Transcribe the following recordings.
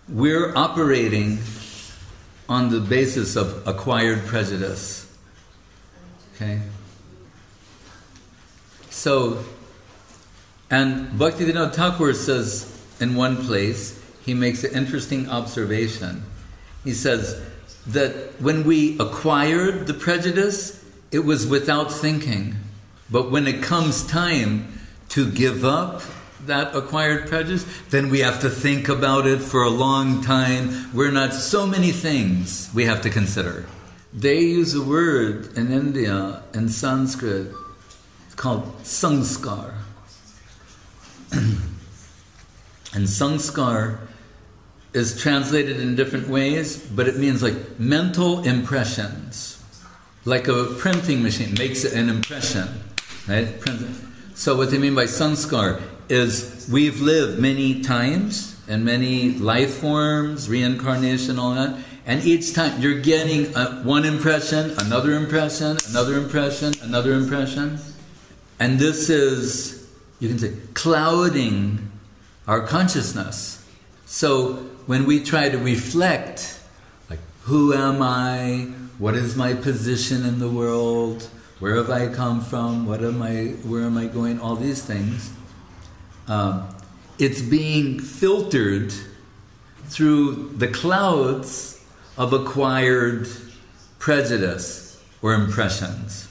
we're operating on the basis of acquired prejudice. Okay? So, and Bhaktivinoda Thakur says in one place, he makes an interesting observation. He says that when we acquired the prejudice, it was without thinking. But when it comes time to give up that acquired prejudice, then we have to think about it for a long time. We're not, so many things we have to consider. They use a word in India, in Sanskrit, it's called sanskar. And sanskar is translated in different ways, but it means like mental impressions. Like a printing machine makes an impression, right? So what they mean by sanskar is we've lived many times and many life forms, reincarnation, all that, and each time you're getting one impression, another impression, another impression, another impression, and this is, you can say, clouding our consciousness. So when we try to reflect, like, who am I? What is my position in the world? Where have I come from? Where am I going? All these things. It's being filtered through the clouds of acquired prejudice or impressions.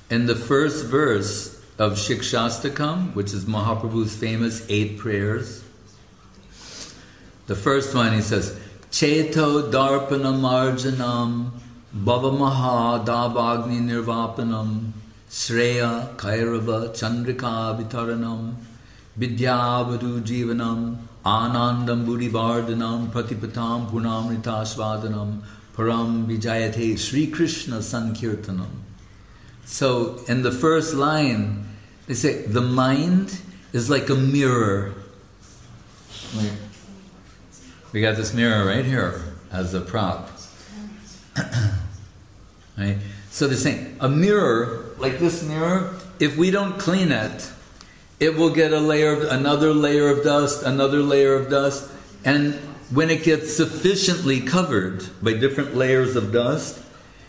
In the first verse of Shikshastakam, which is Mahaprabhu's famous 8 prayers, the first one he says, Cheto darpanam arjanam bhava maha davagni nirvapanam shreya kairava chandrika vitaranam vidyavadu jivanam anandam buddhivardhanam pratipatam punamritasvadanam param vijayate Sri Krishna sankirtanam. So in the first line they say the mind is like a mirror. We got this mirror right here as a prop. Right? So they're saying a mirror, like this mirror, if we don't clean it, it will get another layer of dust, another layer of dust, and when it gets sufficiently covered by different layers of dust,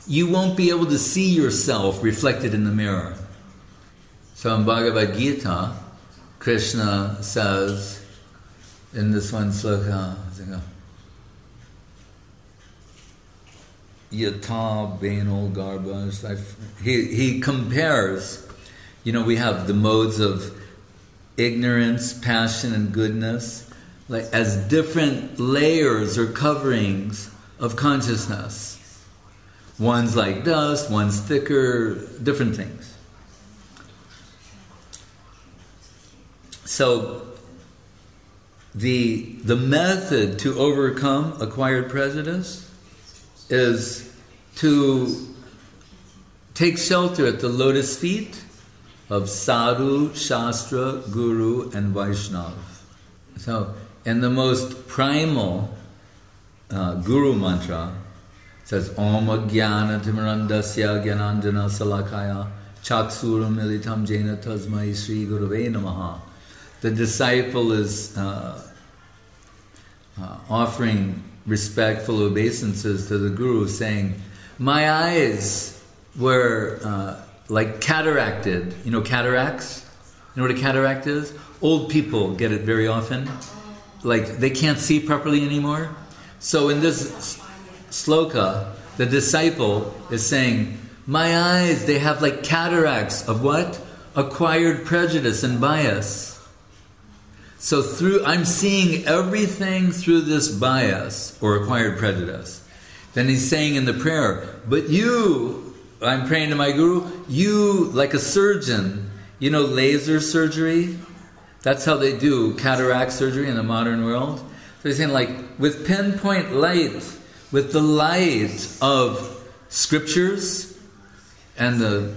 you won't be able to see yourself reflected in the mirror. So in Bhagavad Gita, Krishna says in this one sloka, Yata Benal Garbas. He compares, we have the modes of ignorance, passion, and goodness, like as different layers or coverings of consciousness. One's like dust, one's thicker, different things. So the method to overcome acquired prejudice is to take shelter at the lotus feet of Sadhu, Shastra, Guru, and Vaishnava. So, in the most primal Guru mantra, it says, Om Jnana Timirandasya Jnananjana Salakaya Chaksuram Militam Jena Tasmai Sri Gurave Namaha. The disciple is offering respectful obeisances to the Guru, saying, my eyes were like cataracted. You know cataracts? You know what a cataract is? Old people get it very often. Like they can't see properly anymore. So in this sloka, the disciple is saying, my eyes, they have like cataracts of what? Acquired prejudice and bias. So I'm seeing everything through this bias or acquired prejudice. Then he's saying in the prayer, but you, I'm praying to my Guru, you, like a surgeon, laser surgery? That's how they do cataract surgery in the modern world. So he's saying like, with pinpoint light, with the light of scriptures and the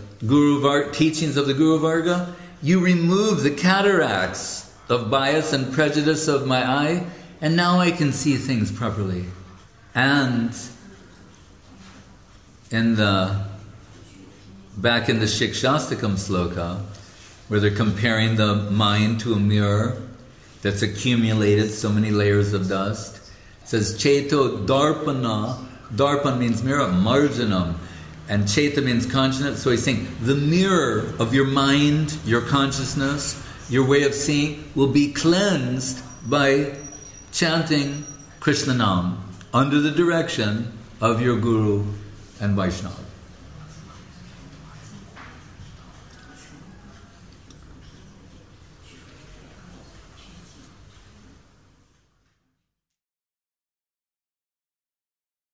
teachings of the Guru Varga, you remove the cataracts of bias and prejudice of my eye, and now I can see things properly. And back in the Shikshastakam sloka, where they're comparing the mind to a mirror that's accumulated so many layers of dust, says Cheto Darpana. Darpan means mirror, Marjanam. And Cheta means consciousness. So he's saying the mirror of your mind, your consciousness, your way of seeing will be cleansed by chanting Krishna Nam under the direction of your Guru and Vaishnava.